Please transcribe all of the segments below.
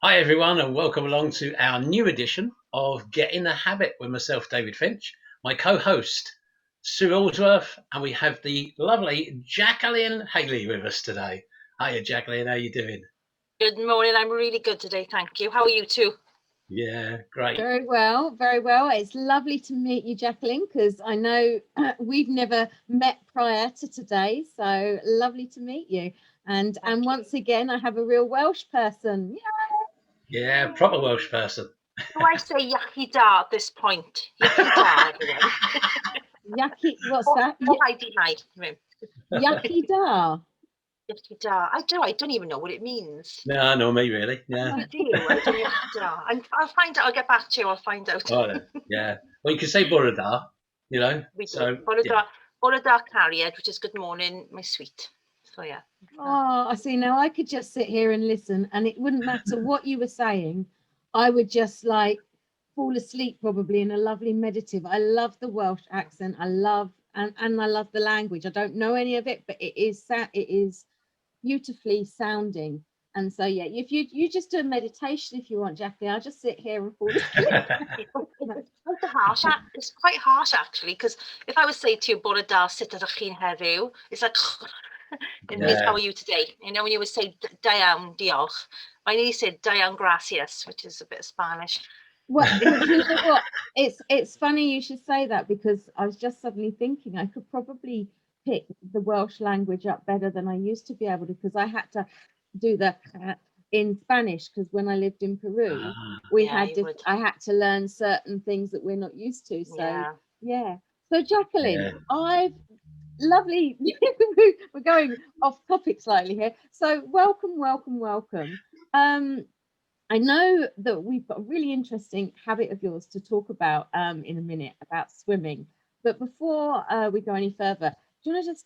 Hi everyone and welcome along to our new edition of Get in the Habit with myself, David Finch, my co-host, Sue Allsworth, and we have the lovely Jacquelyn Haley with us today. Hiya Jacquelyn, how you doing? Good morning, I'm really good today, thank you. How are you two? Yeah, great. Very well, very well. It's lovely to meet you, Jacquelyn, because I know we've never met prior to today, so lovely to meet you. And once again, I have a real Welsh person. Yeah, proper Welsh person. Do I say yucky da at this point? Yucky da, everyone. Yucky, what's that? Oh, hi. Yucky da. Yucky da. I don't even know what it means. No, me really. Yeah. I do. I don't yucky da. I'll find out. I'll get back to you. I'll find out. Oh, yeah. Well, you can say Burradar, you know. We so do. Bore da cariad, which is good morning, my sweet. So yeah. Oh, I see. Now I could just sit here and listen, and it wouldn't matter what you were saying. I would just fall asleep probably in a lovely meditative. I love the Welsh accent. I love and I love the language. I don't know any of it, but it is beautifully sounding. And so yeah, if you just do a meditation if you want, Jackie, I'll just sit here and fall asleep. It's quite harsh actually, because if I was say to you, bore da, sut ydych chi'n heddiw, it's like, how are you today? You know, when you would say da iawn, diolch, I need to say da iawn, gracias, which is a bit of Spanish. Well, you know what? It's funny you should say that, because I was just suddenly thinking I could probably pick the Welsh language up better than I used to be able to, because I had to do the in Spanish, because when I lived in Peru, I had to learn certain things that we're not used to. So yeah. So Jacquelyn, lovely. We're going off topic slightly here. So welcome. I know that we've got a really interesting habit of yours to talk about in a minute, about swimming. But before we go any further, do you want to just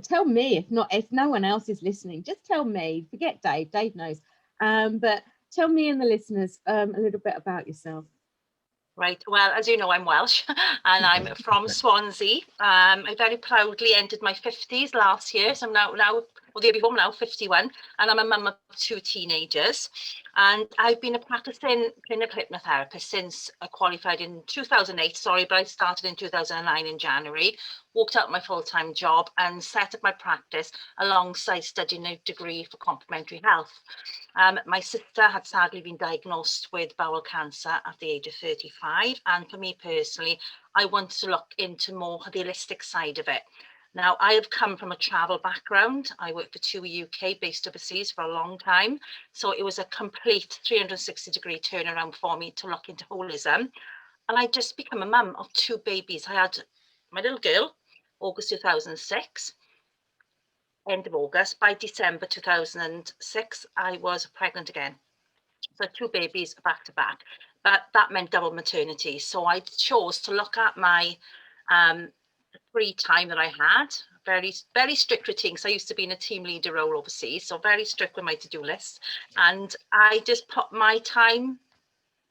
tell me, if no one else is listening, just tell me, forget Dave, Dave knows, but tell me and the listeners a little bit about yourself. Right, well, as you know, I'm Welsh and I'm from Swansea. I very proudly entered my 50s last year, so I'm now the year before, I'm now 51, and I'm a mum of 2 teenagers. And I've been a practicing clinical hypnotherapist since I qualified in 2008, but I started in 2009 in January, walked out my full-time job and set up my practice alongside studying a degree for complementary health. My sister had sadly been diagnosed with bowel cancer at the age of 35. And for me personally, I wanted to look into more the holistic side of it. Now, I have come from a travel background. I worked for TUI UK based overseas for a long time. So it was a complete 360-degree turnaround for me to look into holism. And I just become a mum of 2 babies. I had my little girl, August 2006. End of August. By December 2006, I was pregnant again. So 2 babies back to back. But that meant double maternity. So I chose to look at my free time that I had. Very, very strict routine. So I used to be in a team leader role overseas, so very strict with my to-do list. And I just put my time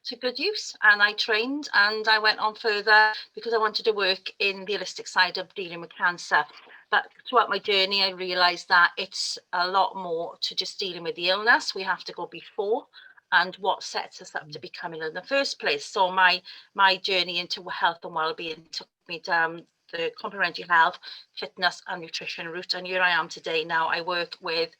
to good use, and I trained and I went on further because I wanted to work in the holistic side of dealing with cancer. But throughout my journey, I realized that it's a lot more to just dealing with the illness. We have to go before and what sets us up to become ill in the first place. So my journey into health and well-being took me down the complementary health, fitness and nutrition route. And here I am today. Now I work with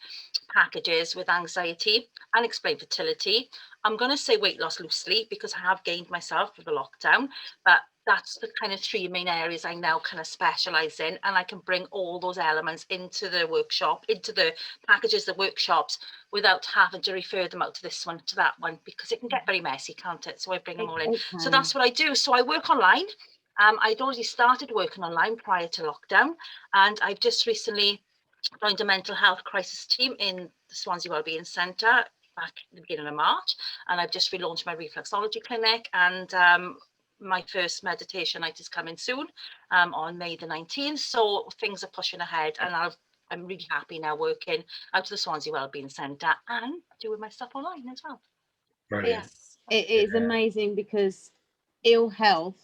packages with anxiety, unexplained fertility. I'm going to say weight loss loosely because I have gained myself with the lockdown, but that's the kind of 3 main areas I now kind of specialize in, and I can bring all those elements into the workshop, into the packages, the workshops, without having to refer them out to this one, to that one, because it can get very messy, can't it? So I bring them all in. So that's what I do. So I work online. I'd already started working online prior to lockdown, and I've just recently joined a mental health crisis team in the Swansea Wellbeing Centre back at the beginning of March, and I've just relaunched my reflexology clinic, and my first meditation night is coming soon on May the 19th. So things are pushing ahead, and I'm really happy now working out of the Swansea Wellbeing Centre and doing my stuff online as well. Brilliant. Yes, it is amazing, because ill health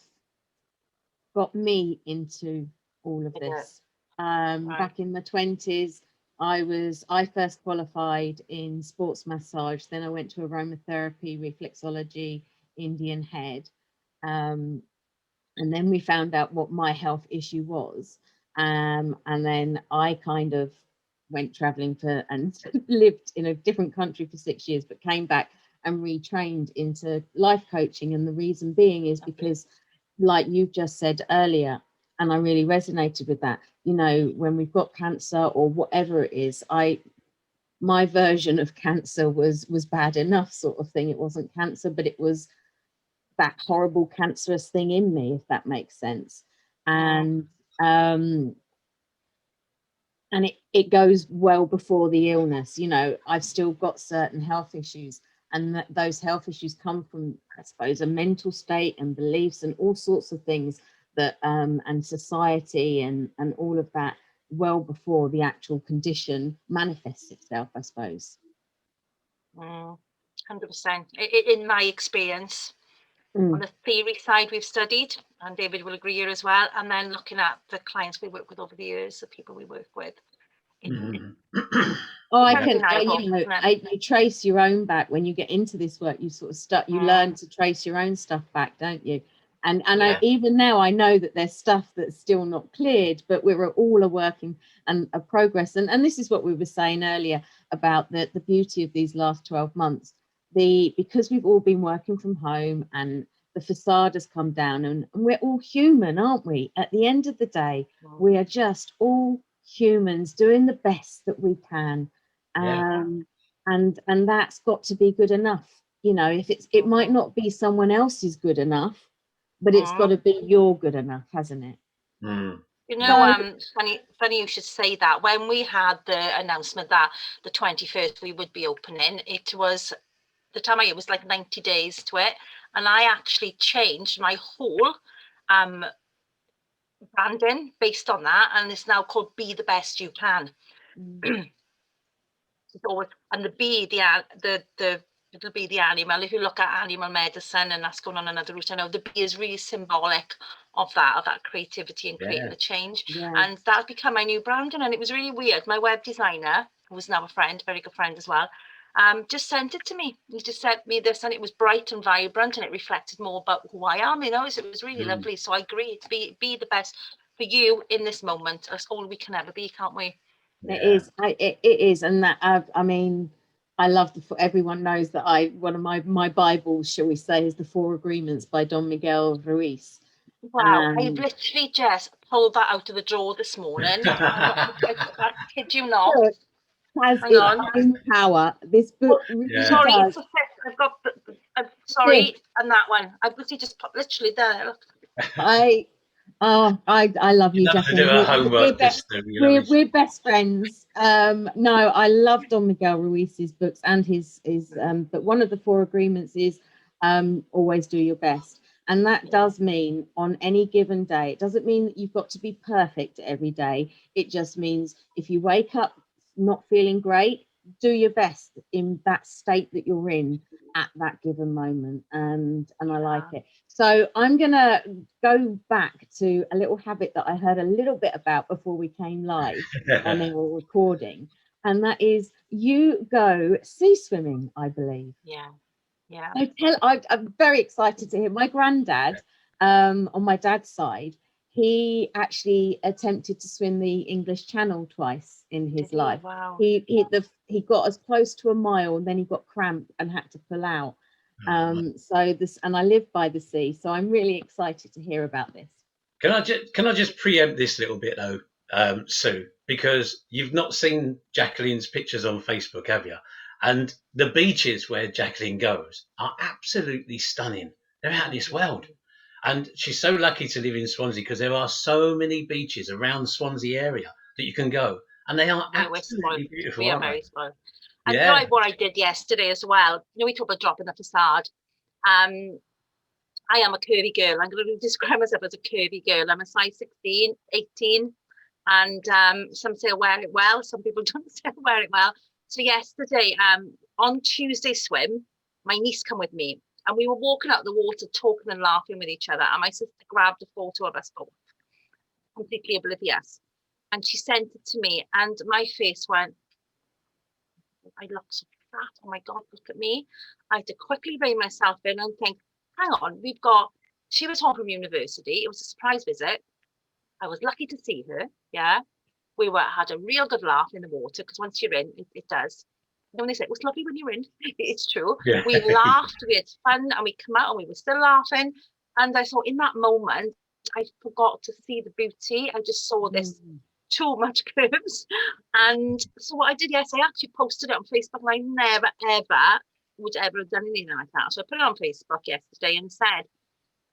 got me into all of this. Back in the 20s, I first qualified in sports massage, then I went to aromatherapy, reflexology, Indian head. And then we found out what my health issue was. And then I kind of went traveling for and lived in a different country for 6 years, but came back and retrained into life coaching. And the reason being is because, like you just said earlier, and I really resonated with that, you know, when we've got cancer or whatever it is, my version of cancer was bad enough, sort of thing. It wasn't cancer, but it was that horrible cancerous thing in me, if that makes sense. And it goes well before the illness. You know, I've still got certain health issues, and those health issues come from, I suppose, a mental state and beliefs and all sorts of things that and society and all of that, well before the actual condition manifests itself, I suppose. 100%. In my experience, on the theory side, we've studied, and David will agree here as well, and then looking at the clients we work with over the years, the people we work with. You trace your own back when you get into this work. You sort of you learn to trace your own stuff back, don't you? And even now I know that there's stuff that's still not cleared, but we're all a working and a progress. And this is what we were saying earlier about the beauty of these last 12 months. Because we've all been working from home and the facade has come down, and we're all human, aren't we? At the end of the day, we are just all humans doing the best that we can. And that's got to be good enough. You know, if it might not be someone else's good enough, but it's got to be your good enough, hasn't it? You know, funny you should say that. When we had the announcement that the 21st we would be opening, it was the time it was like 90 days to it, and I actually changed my whole branding based on that, and it's now called Be the Best You Can. And the B, it'll be the animal. If you look at animal medicine, and that's going on another route, I know the B is really symbolic of that creativity and creating the change. And that became my new branding, and it was really weird. My web designer, who was now a friend, very good friend as well, just sent it to me. He just sent me this, and it was bright and vibrant, and it reflected more about who I am. You know, so it was really lovely. So I agree, to be the best for you in this moment. That's all we can ever be, can't we? It is. It is, and that I mean, I love everyone knows that one of my Bibles, shall we say, is the Four Agreements by Don Miguel Ruiz. Wow, I've literally just pulled that out of the drawer this morning. I kid you not. Has its own power. This book really sorry, does. I've got. I'm sorry, and that one. I've literally just put literally there. Look. I love you, Jacquelyn. We're best friends. No, I love Don Miguel Ruiz's books and his but one of the Four Agreements is always do your best. And that does mean on any given day, it doesn't mean that you've got to be perfect every day. It just means if you wake up not feeling great, do your best in that state that you're in at that given moment. And I like it. So I'm going to go back to a little habit that I heard a little bit about before we came live and then we're recording. And that is you go sea swimming, I believe. Yeah. I'm very excited to hear. My granddad, on my dad's side, he actually attempted to swim the English Channel twice in his life. Wow. He got as close to a mile, and then he got cramped and had to pull out. And I live by the sea, so I'm really excited to hear about this. Can I just preempt this little bit though, Sue, because you've not seen Jacquelyn's pictures on Facebook, have you? And the beaches where Jacquelyn goes are absolutely stunning. They're out of this world. And she's so lucky to live in Swansea because there are so many beaches around the Swansea area that you can go. And they are absolutely beautiful. We are very spoiled. And what I did yesterday as well, you know, we talk about dropping the facade. I am a curvy girl. I'm going to describe myself as a curvy girl. I'm a size 16, 18. And some say I wear it well. Some people don't say I wear it well. So yesterday, on Tuesday swim, my niece came with me, and we were walking out the water, talking and laughing with each other. And my sister grabbed a photo of us both, completely oblivious. and she sent it to me, and my face went, I look so fat. Oh my God, look at me. I had to quickly rein myself in and think, hang on, she was home from university. It was a surprise visit. I was lucky to see her. Yeah. Had a real good laugh in the water, because once you're in, it does. And when they say it was lovely when you're in, it's true. Yeah. We laughed, we had fun, and we come out and we were still laughing. And I thought in that moment, I forgot to see the beauty. I just saw this too much curves. And so what I did, yes, I actually posted it on Facebook, and I never, ever would ever have done anything like that. So I put it on Facebook yesterday and said,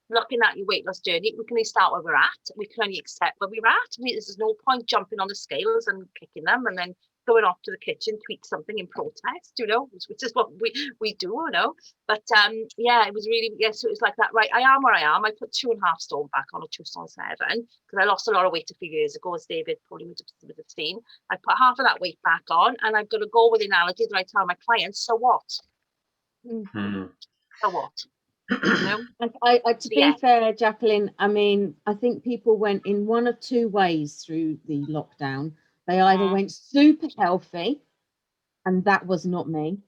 looking at your weight loss journey, we can only start where we're at. We can only accept where we're at. There's no point jumping on the scales and kicking them and then going off to the kitchen, tweak something in protest, which is what we do, But yeah, it was really, yes, it was like that. Right, I am where I am. I put 2.5 stone back on a 2 stone 7 because I lost a lot of weight a few years ago, as David probably would have seen. I put half of that weight back on, and I've got to go with the analogy that I tell my clients. So what? So what? To be fair, Jacquelyn, I mean, I think people went in one of two ways through the lockdown. They either went super healthy, and that was not me,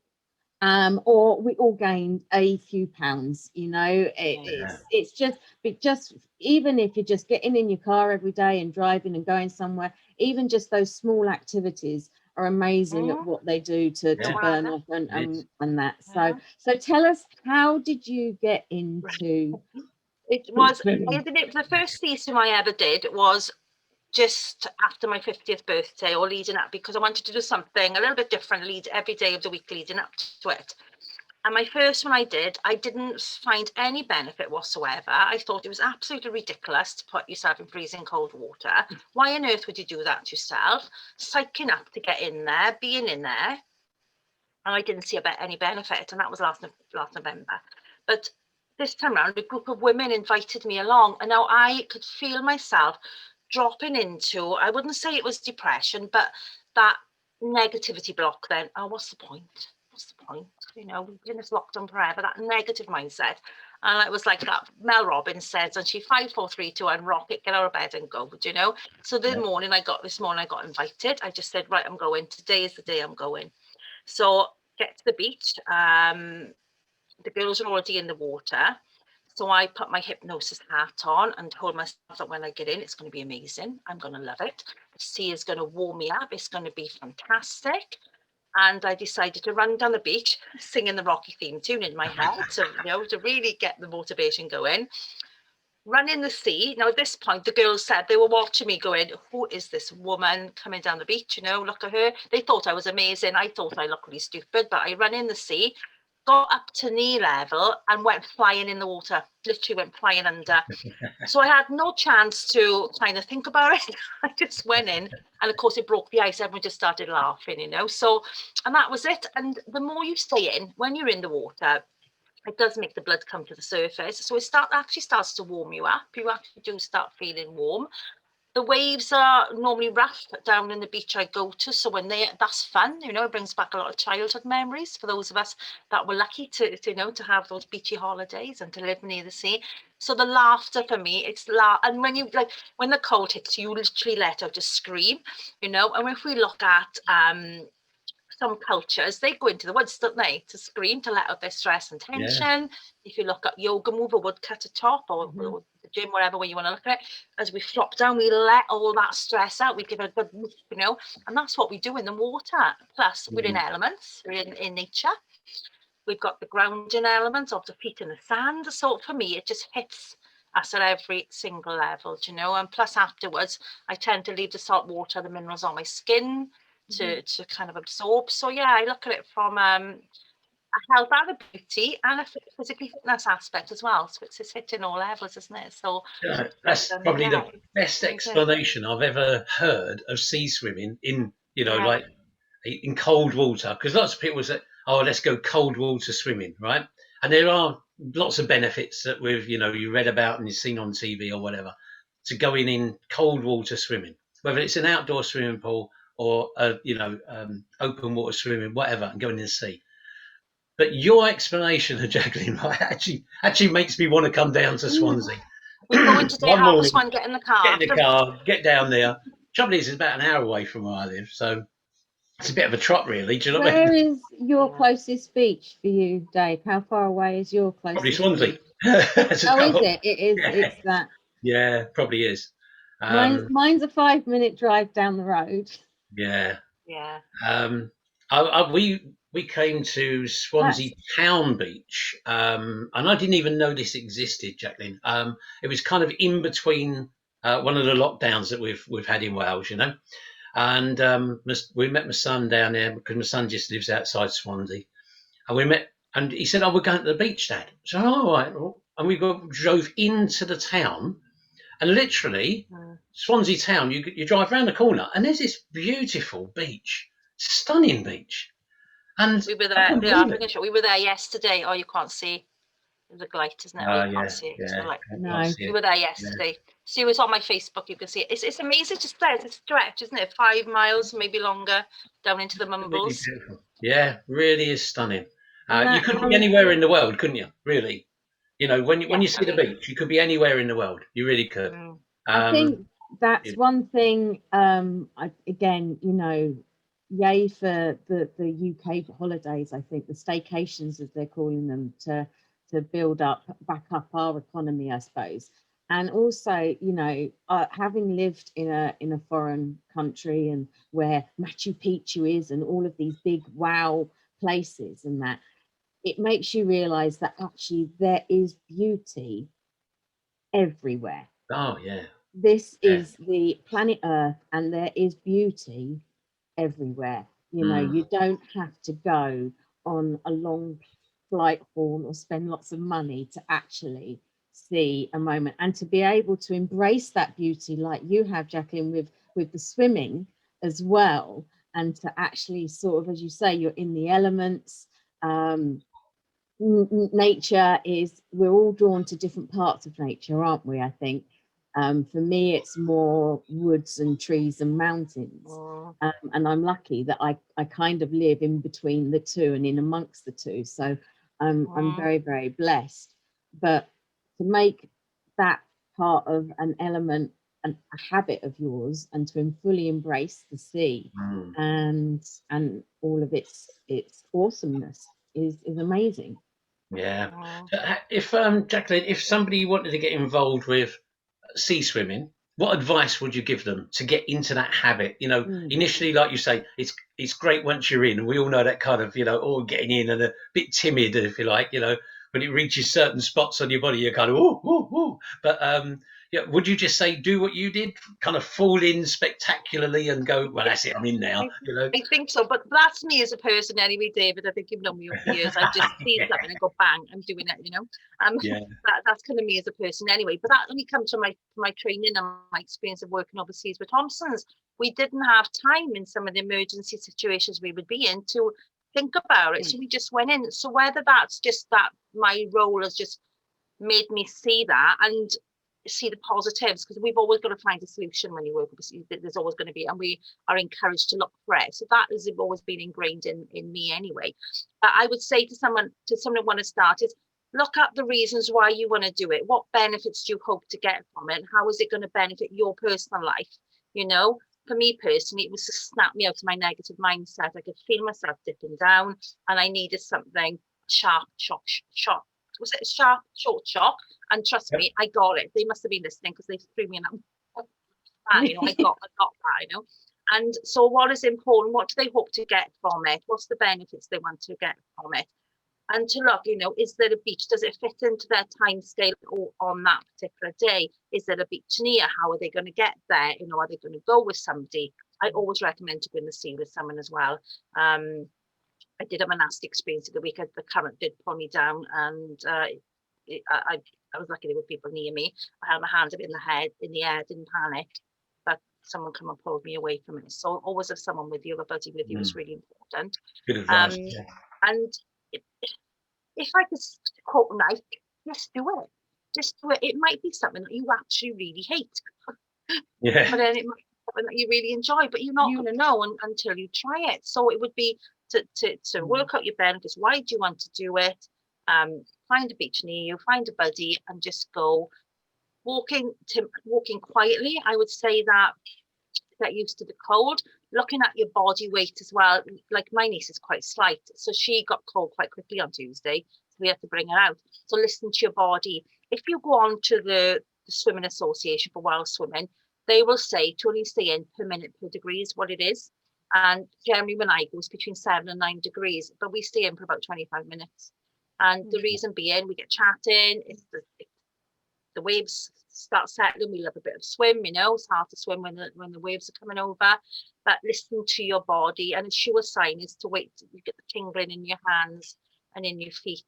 or we all gained a few pounds. It's just even if you're just getting in your car every day and driving and going somewhere, even just those small activities are amazing at what they do to burn off and that. So tell us, how did you get into it? Was the first season I ever did was just after my 50th birthday, or leading up, because I wanted to do something a little bit different every day of the week leading up to it. And my first one I didn't find any benefit whatsoever. I thought it was absolutely ridiculous to put yourself in freezing cold water. Why on earth would you do that to yourself? Psyching up to get in there, being in there. And I didn't see any benefit. And that was last November. But this time around, a group of women invited me along. And now I could feel myself dropping into, I wouldn't say it was depression, but that negativity block then. Oh, what's the point? What's the point? We've been in this lockdown forever, that negative mindset. And it was like that Mel Robbins says, and she 5, 4, 3, 2, and rocket, get out of bed and go, So this morning I got invited. I just said, right, I'm going. Today is the day I'm going. So get to the beach. The girls are already in the water. So I put my hypnosis hat on and told myself that when I get in, it's going to be amazing. I'm going to love it. The sea is going to warm me up. It's going to be fantastic. And I decided to run down the beach, singing the Rocky theme tune in my head, to really get the motivation going. Run in the sea. Now, at this point, the girls said they were watching me going, who is this woman coming down the beach? Look at her. They thought I was amazing. I thought I looked really stupid, but I ran in the sea, got up to knee level and went flying in the water, literally went flying under. So I had no chance to kind of think about it. I just went in, and of course it broke the ice. Everyone just started laughing, So, and that was it. And the more you stay in, when you're in the water, it does make the blood come to the surface. So it actually starts to warm you up. You actually do start feeling warm. The waves are normally rough down in the beach I go to, so that's fun. It brings back a lot of childhood memories for those of us that were lucky to have those beachy holidays and to live near the sea. So the laughter for me, and when the cold hits you, literally let out a scream, And if we look at some cultures, they go into the woods, don't they, to scream, to let out their stress and tension. If you look at yoga move, a woodcutter top, or the gym, wherever way you want to look at it, as we flop down, we let all that stress out. We give it a good move, and that's what we do in the water. Plus, we're in elements, we're in nature. We've got the grounding elements of the feet in the sand. So for me, it just hits us at every single level, and plus afterwards, I tend to leave the salt water, the minerals on my skin, to kind of absorb. So I look at it from a health and a beauty and a physically fitness aspect as well. So it's hitting all levels, isn't it? So that's probably the best explanation I've ever heard of sea swimming in like in cold water, because lots of people say, oh, let's go cold water swimming, right? And there are lots of benefits that you read about and you've seen on TV or whatever, to going in cold water swimming, whether it's an outdoor swimming pool or open water swimming, whatever, and going in the sea. But your explanation, Jacquelyn, actually makes me want to come down to Swansea. We're going today, one morning, get in the car. Get down there, trouble is, it's about an hour away from where I live, so it's a bit of a trot, really. Do you know what I Where mean? is your Yeah. closest beach for you, Dave? How far away is your Probably closest Swansea. beach? It's a Oh, is couple. it? It is. Yeah, It's that. yeah, probably is. Mine's a 5-minute drive down the road. Yeah. Yeah. We came to Swansea That's Town Beach, and I didn't even know this existed, Jacquelyn. It was kind of in between one of the lockdowns that we've had in Wales, you know. And we met my son down there because my son just lives outside Swansea, and we met. And he said, "Oh, we're going to the beach, Dad." So, all right, well, and we drove into the town, and literally Mm. Swansea Town. You drive around the corner, and there's this beautiful beach, stunning beach. And We were I there. couldn't Yeah, believe it. we were there yesterday. Oh, you can't see. There's a light, isn't it? Oh, you can't Yeah, see it. yeah. So, like, I can't no. see we it. were there Yeah, yesterday. See, it was on my Facebook. You can see it. It's amazing. Just there. It's a stretch, isn't it? 5 miles, maybe longer, down into the absolutely Mumbles. beautiful. Yeah, really is stunning. And You that could be anywhere in the world, couldn't you? Really, you know, when Yeah, you I see the mean, beach, you could be anywhere in the world. You really could. mm, I think that's It- one thing. Again, you know, yay for the UK holidays. I think the staycations, as they're calling them, to build back up our economy, I suppose. And also, you know, having lived in a foreign country and where Machu Picchu is, and all of these big wow places, and that it makes you realise that actually there is beauty everywhere. oh yeah, This yeah. is the planet Earth, and there is beauty everywhere. You know, Mm, you don't have to go on a long flight horn or spend lots of money to actually see a moment, and to be able to embrace that beauty like you have, Jacqueline, with the swimming as well, and to actually sort of, as you say, you're in the elements. Nature is, we're all drawn to different parts of nature, aren't we? I think for me it's more woods and trees and mountains, mm, and I'm lucky that I kind of live in between the two and in amongst the two, so I'm mm. very, very blessed. But to make that part of an element and a habit of yours, and to fully embrace the sea mm. and all of its awesomeness is amazing. Yeah. Mm. So, if Jacqueline, if somebody wanted to get involved with sea swimming, what advice would you give them to get into that habit? You know, Mm. initially, like you say, it's great once you're in, and we all know that kind of, you know, all getting in and a bit timid, if you like, you know, when it reaches certain spots on your body, you're kind of ooh, ooh, ooh. But yeah, would you just say do what you did, kind of fall in spectacularly and go, well, Yeah, that's it, I'm in now, I, you know? I think so. But that's me as a person anyway, David. I think you've known me over the years. I just see Yeah, something and go bang, I'm doing it, you know. yeah, That's kind of me as a person anyway. But that only comes from my training and my experience of working overseas with Thompsons. We didn't have time in some of the emergency situations we would be in to think about it. So we just went in. So whether that's just that my role has just made me see that and see the positives, because we've always got to find a solution when you work overseas. There's always going to be, and we are encouraged to look for it. So that has always been ingrained in me anyway. I would say to someone who want to start is look up the reasons why you want to do it. What benefits do you hope to get from it? How is it going to benefit your personal life? You know, for me personally, it was to snap me out of my negative mindset. I could feel myself dipping down, and I needed something sharp, sharp. Was it a sharp, short shock? And trust yep. me, I got it. They must have been listening because they threw me in that. You know, I got that. You know, and so what is important? What do they hope to get from it? What's the benefits they want to get from it? And to look, you know, is there a beach? Does it fit into their time scale or on that particular day? Is there a beach near? How are they going to get there? You know, are they going to go with somebody? I always recommend to go in the sea with someone as well. I did a monastic experience of the weekend. The current did pull me down, and I was lucky there were people near me. I had my hands up in the air, didn't panic, but someone come and pulled me away from it. So always have someone with you, a buddy with you, is really important. Good advice. Um, Yeah. and if I could quote Nike, just do it. Just do it. It might be something that you actually really hate, Yeah. but then it might be something that you really enjoy, but you're not going to know until you try it. So it would be to work out your benefits. Why do you want to do it? Find a beach near you, find a buddy, and just go walking quietly. I would say that get used to the cold. Looking at your body weight as well. Like my niece is quite slight, so she got cold quite quickly on Tuesday. So we had to bring her out. So listen to your body. If you go on to the Swimming Association for Wild Swimming, they will say to only stay in per minute per degree is what it is. And generally when I go, it's between 7 and 9 degrees, but we stay in for about 25 minutes. And the reason being, we get chatting, the waves start settling, we love a bit of swim, you know, it's hard to swim when the waves are coming over, but listen to your body, and a sure sign is to wait till you get the tingling in your hands and in your feet.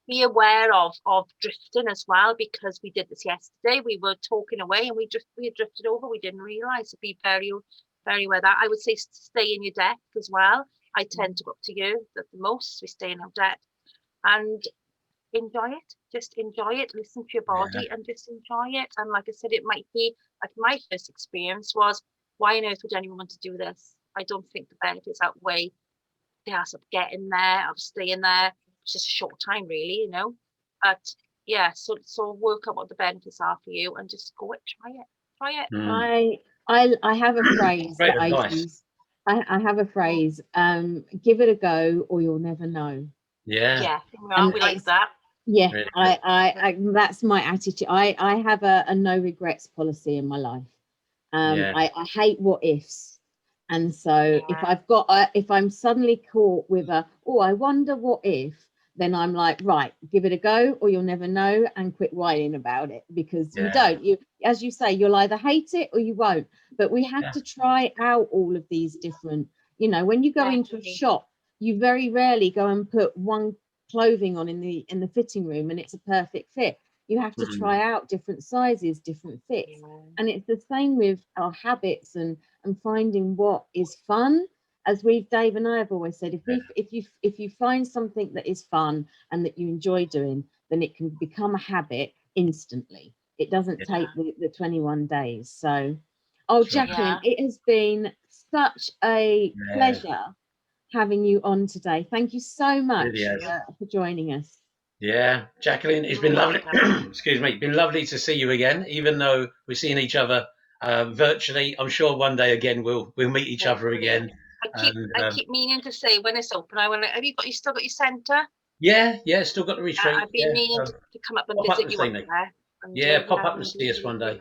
Be aware of drifting as well, because we did this yesterday. We were talking away and we drifted over, we didn't realise. So be very, very aware of that. I would say stay in your depth as well. I tend to go up to you the most, we stay in our depth. And enjoy it, just enjoy it, listen to your body and just enjoy it. And like I said, it might be like my first experience was, why on earth would anyone want to do this? I don't think the benefits outweigh the hassle of getting there, of staying there. It's just a short time really, you know, but yeah, so work out what the benefits are for you and just go it, try it. I have a phrase Great that advice. I use. I have a phrase, give it a go or you'll never know. Yeah, we like that. Yeah, Really I that's my attitude. I have a no regrets policy in my life. I hate what ifs, and so if I'm suddenly caught with I wonder what if, then I'm like, right, give it a go or you'll never know, and quit whining about it, because you as you say, you'll either hate it or you won't. But we have to try out all of these different, you know, when you go into a shop, you very rarely go and put one clothing on in the fitting room and it's a perfect fit. You have to try out different sizes, different fits. And it's the same with our habits and finding what is fun. As Dave and I have always said, if you find something that is fun and that you enjoy doing, then it can become a habit instantly. It doesn't take the 21 days. So Jacquelyn, it has been such a pleasure having you on today. Thank you so much for joining us. Yeah, Jacquelyn, it's been lovely. Excuse me, been lovely to see you again, even though we're seeing each other virtually. I'm sure one day again we'll meet each other again. I keep meaning to say when it's open, have you still got your centre? Yeah, still got the retreat. I've been meaning to come up and visit you up there. Pop up and see us one day.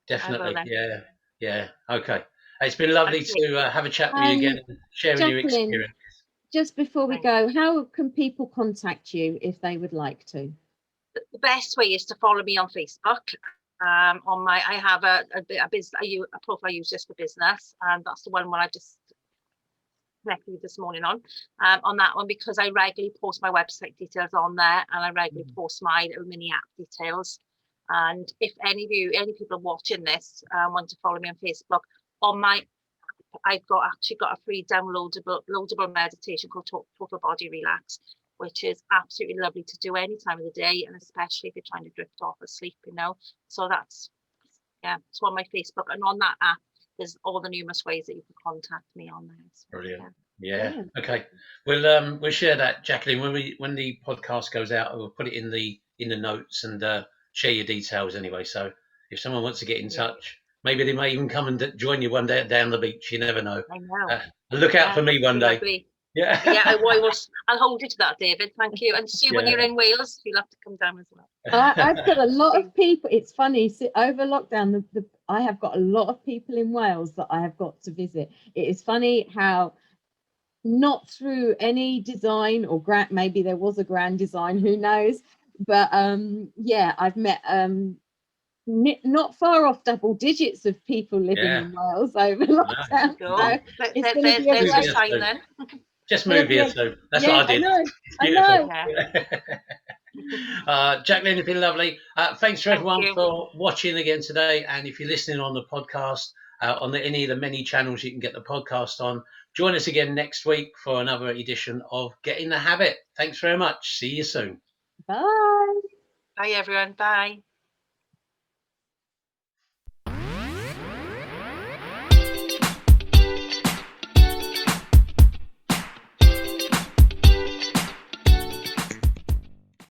Definitely. Yeah. Okay. It's been lovely to have a chat with you again and sharing your experience. Just before we go, how can people contact you if they would like to? The best way is to follow me on Facebook. I have a profile I use just for business, and that's the one where I just connected this morning on that one, because I regularly post my website details on there, and I regularly post my little mini app details. And if any people watching this want to follow me on Facebook, I've actually got a free downloadable meditation called Total Body Relax, which is absolutely lovely to do any time of the day, and especially if you're trying to drift off asleep, you know. So it's on my Facebook, and on that app there's all the numerous ways that you can contact me on there. So, brilliant. Yeah. Okay. We'll share that, Jacquelyn, when the podcast goes out. We'll put it in the notes and share your details anyway. So if someone wants to get in touch, maybe they may even come and join you one day down the beach. You never know. I know. Look out for me one day. Lovely. Yeah. I'll hold you to that, David. Thank you. And Sue, when you're in Wales, you'll have to come down as well. I've got a lot of people. It's funny. So over lockdown, I have got a lot of people in Wales that I have got to visit. It is funny how, not through any design or maybe there was a grand design, who knows? But I've met not far off double digits of people living in Wales over lockdown. So it's going to be a great sign then. Just move here, so that's what I did. I know. Jacquelyn, it's been lovely. Thanks for everyone for watching again today. And if you're listening on the podcast, on any of the many channels you can get the podcast on, join us again next week for another edition of Get in the Habit. Thanks very much. See you soon. Bye. Bye, everyone. Bye.